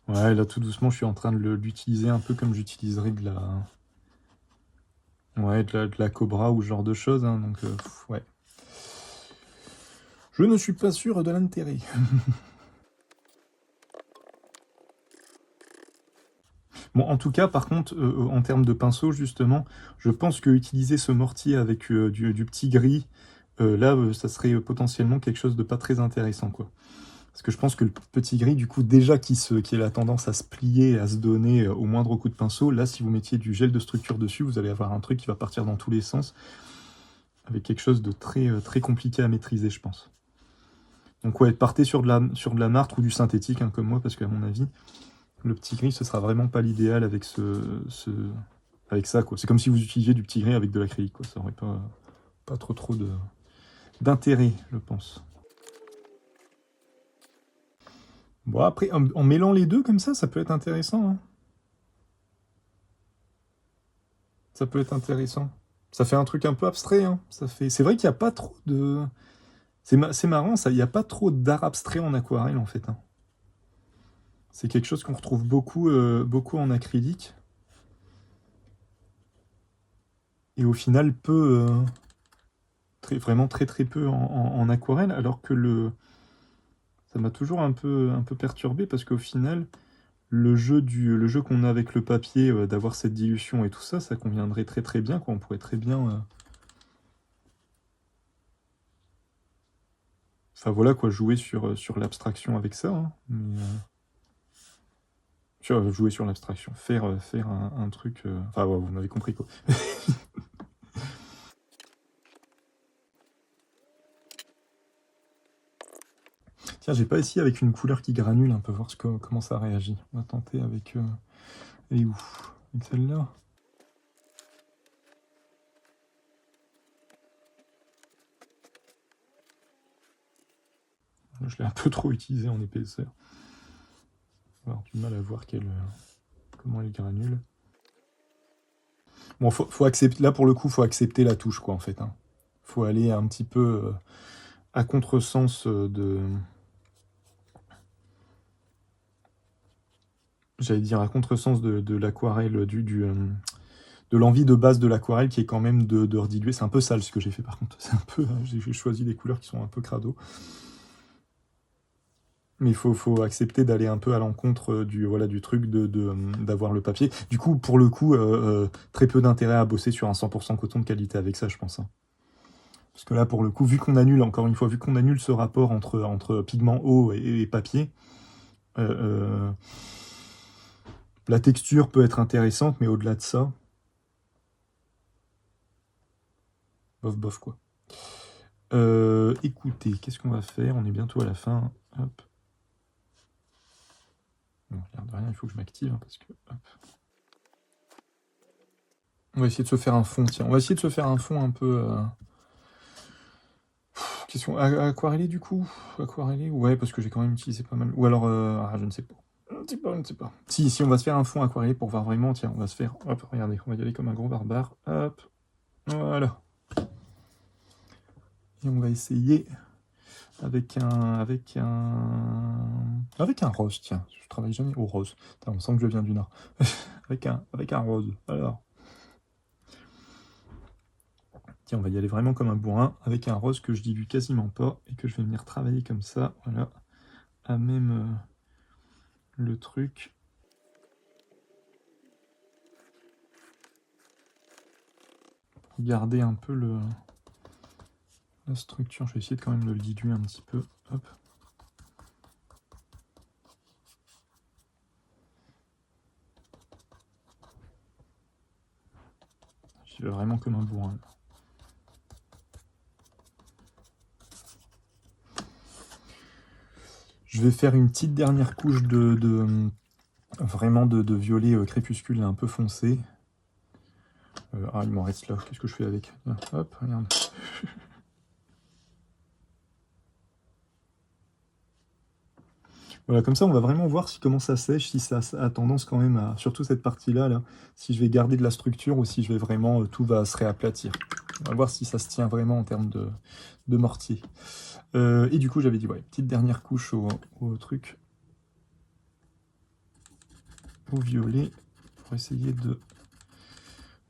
Ouais, là tout doucement, je suis en train de l'utiliser un peu comme j'utiliserais de la... Ouais, de la Cobra ou ce genre de choses, hein, donc ouais. Je ne suis pas sûr de l'intérêt. Bon, en tout cas, par contre, en termes de pinceau, justement, je pense que utiliser ce mortier avec du petit gris, là, ça serait potentiellement quelque chose de pas très intéressant, quoi. Parce que je pense que le petit gris, du coup, déjà qui a la tendance à se plier, à se donner au moindre coup de pinceau, là, si vous mettiez du gel de structure dessus, vous allez avoir un truc qui va partir dans tous les sens, avec quelque chose de très, très compliqué à maîtriser, je pense. Donc ouais, partez sur de la martre ou du synthétique, hein, comme moi, parce qu'à mon avis, le petit gris, ce sera vraiment pas l'idéal avec avec ça, quoi. C'est comme si vous utilisiez du petit gris avec de l'acrylique, quoi. Ça aurait pas trop d'intérêt, je pense. Bon, après, en mêlant les deux comme ça peut être intéressant, hein. Ça peut être intéressant. Ça fait un truc un peu abstrait, hein. C'est vrai qu'il n'y a pas trop de... C'est marrant, ça. Il n'y a pas trop d'art abstrait en aquarelle, en fait, hein. C'est quelque chose qu'on retrouve beaucoup en acrylique. Et au final, vraiment très très peu en aquarelle, alors que Ça m'a toujours un peu perturbé parce qu'au final, le jeu qu'on a avec le papier, d'avoir cette dilution et tout ça, ça conviendrait très très bien, quoi. On pourrait très bien... Enfin voilà, quoi, jouer sur l'abstraction avec ça, hein. Mais, jouer sur l'abstraction, faire un truc... Enfin, ouais, vous m'avez compris, quoi. Tiens, j'ai pas essayé avec une couleur qui granule, un peu voir comment ça réagit. On va tenter avec... elle est où? Avec celle-là? Je l'ai un peu trop utilisé en épaisseur. On va avoir du mal à voir comment elle granule. Bon, faut accepter, là pour le coup, faut accepter la touche, quoi, en fait, hein. Faut aller un petit peu à contresens j'allais dire à contresens de l'aquarelle, de l'envie de base de l'aquarelle qui est quand même de rediluer. C'est un peu sale ce que j'ai fait par contre. C'est un peu, j'ai choisi des couleurs qui sont un peu crado. Mais il faut accepter d'aller un peu à l'encontre du truc d'avoir le papier. Du coup, pour le coup, très peu d'intérêt à bosser sur un 100% coton de qualité avec ça, je pense, hein. Parce que là, pour le coup, vu qu'on annule, encore une fois, vu qu'on annule ce rapport entre pigment eau et papier, euh, la texture peut être intéressante, mais au-delà de ça, bof bof quoi. Écoutez, qu'est-ce qu'on va faire? On est bientôt à la fin. Hop. Bon, regarde rien, il faut que je m'active, hein, parce que... Hop. On va essayer de se faire un fond, tiens. On va essayer de se faire un fond un peu... Question aquarellé du coup? Aquarellé? Ouais, parce que j'ai quand même utilisé pas mal. Ou alors, je ne sais pas. Je ne sais pas. Si, on va se faire un fond aquarellé pour voir vraiment, tiens, on va se faire... Hop, regardez, on va y aller comme un gros barbare. Hop. Voilà. Et on va essayer avec un rose, tiens. Je travaille jamais au rose. Putain, on sent que je viens du Nord. avec un rose. Alors. Tiens, on va y aller vraiment comme un bourrin, avec un rose que je dilue quasiment pas, et que je vais venir travailler comme ça, voilà, à même le truc. Pour garder un peu la structure, je vais essayer de quand même de le diluer un petit peu, hop. J'y vais vraiment comme un bourrin. Je vais faire une petite dernière couche vraiment de violet crépuscule un peu foncé. Il m'en reste là. Qu'est-ce que je fais avec? Hop, regarde. Voilà, comme ça, on va vraiment voir comment ça sèche, si ça a tendance quand même à... Surtout cette partie-là, là, si je vais garder de la structure ou si je vais vraiment... tout va se réaplatir. On va voir si ça se tient vraiment en termes de mortier. Et du coup, j'avais dit, ouais, petite dernière couche au truc. Au violet, pour essayer de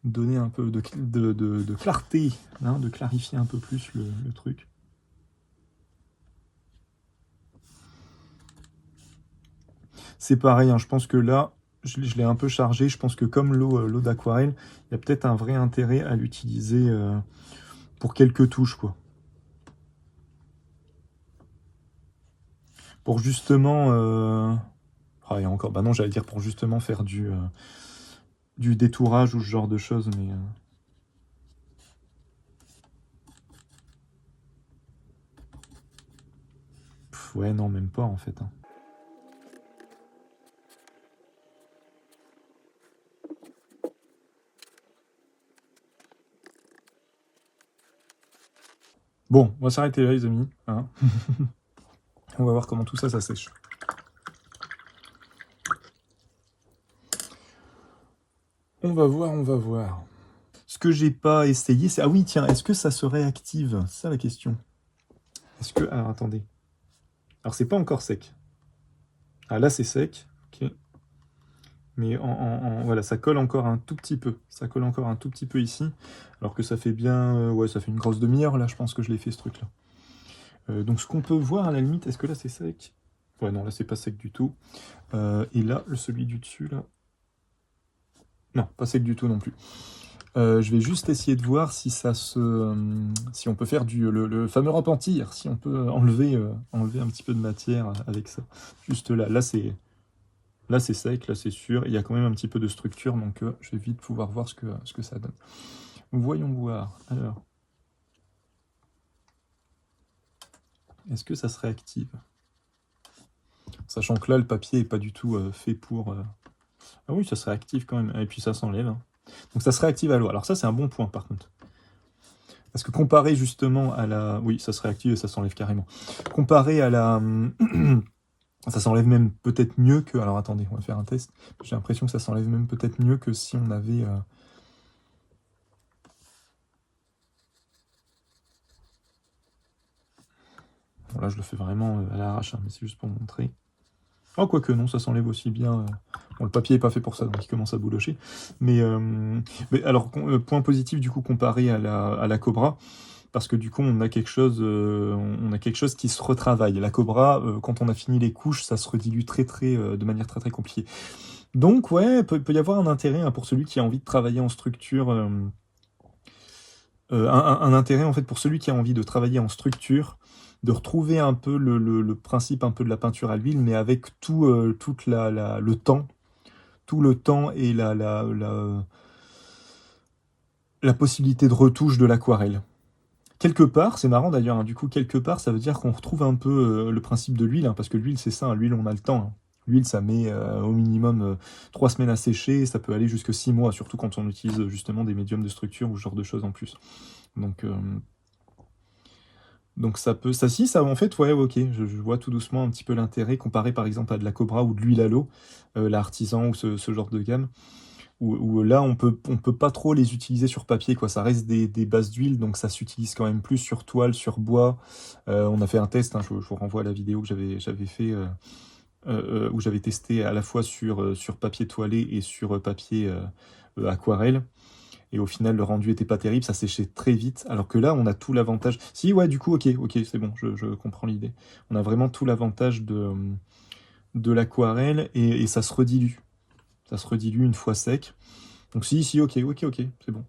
donner un peu de clarté, hein, de clarifier un peu plus le truc. C'est pareil, hein, je pense que là, je l'ai un peu chargé. Je pense que comme l'eau d'aquarelle, il y a peut-être un vrai intérêt à l'utiliser pour quelques touches, quoi. Pour justement... et encore, bah non, j'allais dire pour justement faire du détourage ou ce genre de choses, mais... ouais, non, même pas, en fait, hein. Bon, on va s'arrêter là, les amis, hein. On va voir comment tout ça sèche. On va voir, on va voir. Ce que j'ai pas essayé, c'est... Ah oui, tiens, est-ce que ça se réactive? C'est ça la question. Est-ce que... Alors, attendez. Alors, c'est pas encore sec. Ah, là, c'est sec. Ok. Mais voilà, ça colle encore un tout petit peu. Ça colle encore un tout petit peu ici. Alors que ça fait bien... ouais, ça fait une grosse demi-heure, là, je pense que je l'ai fait, ce truc-là. Donc ce qu'on peut voir à la limite, est-ce que là c'est sec? Ouais, non, là c'est pas sec du tout. Et là, celui du dessus, là... Non, pas sec du tout non plus. Je vais juste essayer de voir si ça si on peut faire le fameux repentir, si on peut enlever un petit peu de matière avec ça. Juste là, là c'est sec, là c'est sûr. Il y a quand même un petit peu de structure, donc je vais vite pouvoir voir ce que ça donne. Voyons voir. Alors, est-ce que ça se réactive? Sachant que là, le papier est pas du tout fait pour... Ah oui, ça se réactive quand même. Et puis ça s'enlève, hein. Donc ça se réactive à l'eau. Alors ça, c'est un bon point par contre. Parce que comparé justement à la... Oui, ça se réactive et ça s'enlève carrément. Comparé à la... Ça s'enlève même peut-être mieux que... Alors attendez, on va faire un test. J'ai l'impression que ça s'enlève même peut-être mieux que si on avait... Bon, là, je le fais vraiment à l'arrache, hein, mais c'est juste pour montrer. Oh, quoique non, ça s'enlève aussi bien. Bon, le papier n'est pas fait pour ça, donc il commence à boulocher. Mais alors, point positif, du coup, comparé à la Cobra, parce que du coup, on a quelque chose qui se retravaille. La Cobra, quand on a fini les couches, ça se redilue de manière très très compliquée. Donc, ouais, peut y avoir un intérêt, hein, pour celui qui a envie de travailler en structure. Un intérêt, en fait, pour celui qui a envie de travailler en structure, de retrouver un peu le principe un peu de la peinture à l'huile, mais avec tout le temps et la possibilité de retouche de l'aquarelle. Quelque part, c'est marrant d'ailleurs, hein, du coup, quelque part, ça veut dire qu'on retrouve un peu le principe de l'huile, hein, parce que l'huile, c'est ça, hein, l'huile, on a le temps, hein. L'huile, ça met au minimum 3 semaines à sécher, ça peut aller jusque 6 mois, surtout quand on utilise justement des médiums de structure ou ce genre de choses en plus. Donc ça peut... Ça si, ça en fait, ouais, ok, je vois tout doucement un petit peu l'intérêt, comparé par exemple à de la Cobra ou de l'huile à l'eau, l'artisan ou ce genre de gamme, où là, on peut pas trop les utiliser sur papier, quoi. Ça reste des bases d'huile, donc ça s'utilise quand même plus sur toile, sur bois. On a fait un test, hein, je vous renvoie à la vidéo que j'avais fait, où j'avais testé à la fois sur papier toilé et sur papier aquarelle. Et au final, le rendu était pas terrible, ça séchait très vite. Alors que là, on a tout l'avantage. Si, ouais, du coup, ok, c'est bon, je comprends l'idée. On a vraiment tout l'avantage de l'aquarelle et ça se redilue. Ça se redilue une fois sec. Donc si, ok, c'est bon.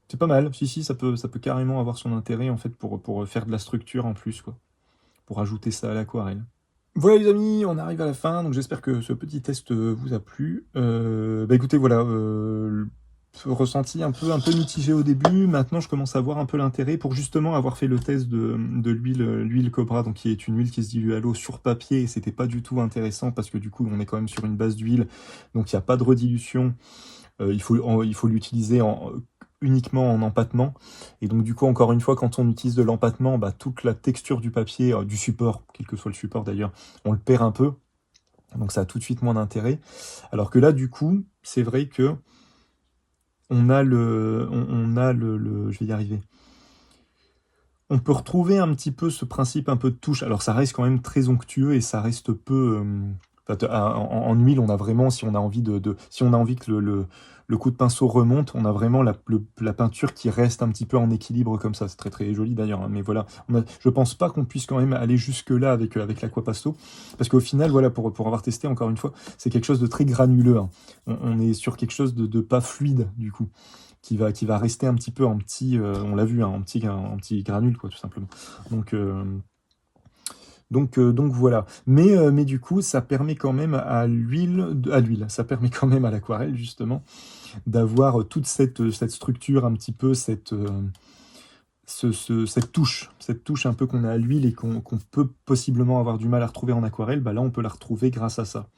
C'est pas mal. Si, ça peut carrément avoir son intérêt en fait pour faire de la structure en plus, quoi. Pour ajouter ça à l'aquarelle. Voilà les amis, on arrive à la fin, donc j'espère que ce petit test vous a plu. Bah écoutez, voilà, ressenti un peu mitigé au début. Maintenant, je commence à voir un peu l'intérêt pour justement avoir fait le test de l'huile Cobra, donc qui est une huile qui se dilue à l'eau sur papier, et c'était pas du tout intéressant parce que du coup, on est quand même sur une base d'huile, donc il n'y a pas de redilution. Il faut l'utiliser uniquement en empattement. Et donc du coup, encore une fois, quand on utilise de l'empattement, bah, toute la texture du papier, du support, quel que soit le support d'ailleurs, on le perd un peu. Donc ça a tout de suite moins d'intérêt. Alors que là, du coup, c'est vrai que on a je vais y arriver. On peut retrouver un petit peu ce principe un peu de touche. Alors ça reste quand même très onctueux et ça reste peu... en huile, on a vraiment, si on a envie si on a envie que le coup de pinceau remonte, on a vraiment la peinture qui reste un petit peu en équilibre comme ça. C'est très très joli d'ailleurs, hein, mais voilà. Je pense pas qu'on puisse quand même aller jusque-là avec l'Aquapasto, parce qu'au final, voilà, pour avoir testé encore une fois, c'est quelque chose de très granuleux, hein. On est sur quelque chose de pas fluide du coup, qui va rester un petit peu en petit, on l'a vu, hein, en petit granule, quoi, tout simplement. Donc voilà. Mais du coup, ça permet quand même à l'huile, ça permet quand même à l'aquarelle, justement, d'avoir toute cette structure, un petit peu, cette touche un peu qu'on a à l'huile et qu'on peut possiblement avoir du mal à retrouver en aquarelle. Bah là, on peut la retrouver grâce à ça.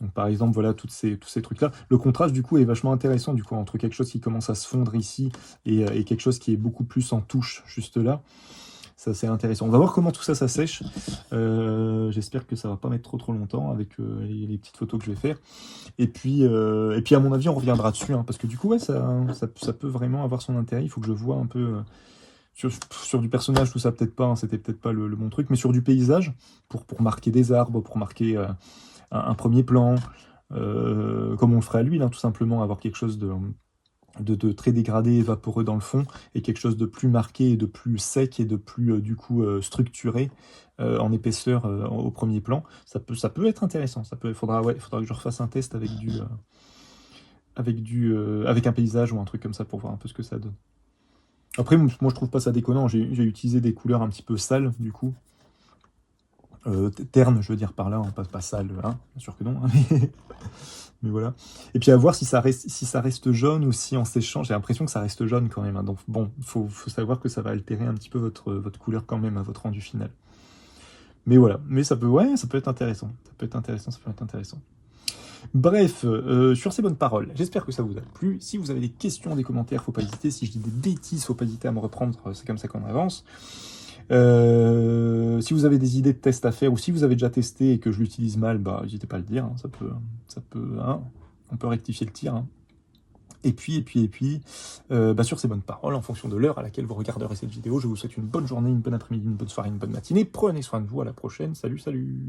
Donc par exemple, voilà, tous ces trucs-là. Le contraste, du coup, est vachement intéressant, du coup, entre quelque chose qui commence à se fondre ici et quelque chose qui est beaucoup plus en touche, juste là. Ça, c'est intéressant. On va voir comment tout ça, ça sèche. J'espère que ça va pas mettre trop longtemps avec les petites photos que je vais faire. Et puis, à mon avis, on reviendra dessus, hein, parce que du coup, ouais, ça peut vraiment avoir son intérêt. Il faut que je vois un peu... sur du personnage, tout ça, peut-être pas, hein, c'était peut-être pas le bon truc, mais sur du paysage, pour marquer des arbres, pour marquer un premier plan, comme on le ferait à l'huile, hein, tout simplement, avoir quelque chose de très dégradé et vaporeux dans le fond, et quelque chose de plus marqué, et de plus sec, et de plus du coup structuré en épaisseur au premier plan. Ça peut être intéressant. Faudra que je refasse un test avec un paysage ou un truc comme ça pour voir un peu ce que ça donne. Après, moi je trouve pas ça déconnant. J'ai utilisé des couleurs un petit peu sales du coup. Terne, je veux dire par là, hein, pas sale, hein, bien sûr que non, hein, mais voilà. Et puis à voir si ça reste jaune aussi en séchant. J'ai l'impression que ça reste jaune quand même, hein. Donc bon, faut savoir que ça va altérer un petit peu votre couleur quand même à votre rendu final. Mais voilà, mais ça peut être intéressant. Ça peut être intéressant. Bref, sur ces bonnes paroles, j'espère que ça vous a plu. Si vous avez des questions, des commentaires, faut pas hésiter. Si je dis des bêtises, faut pas hésiter à me reprendre. C'est comme ça qu'on avance. Si vous avez des idées de tests à faire, ou si vous avez déjà testé et que je l'utilise mal, bah n'hésitez pas à le dire, hein, hein, on peut rectifier le tir, hein. Et puis, sur ces bonnes paroles, en fonction de l'heure à laquelle vous regarderez cette vidéo, je vous souhaite une bonne journée, une bonne après-midi, une bonne soirée, une bonne matinée. Prenez soin de vous, à la prochaine. Salut, salut!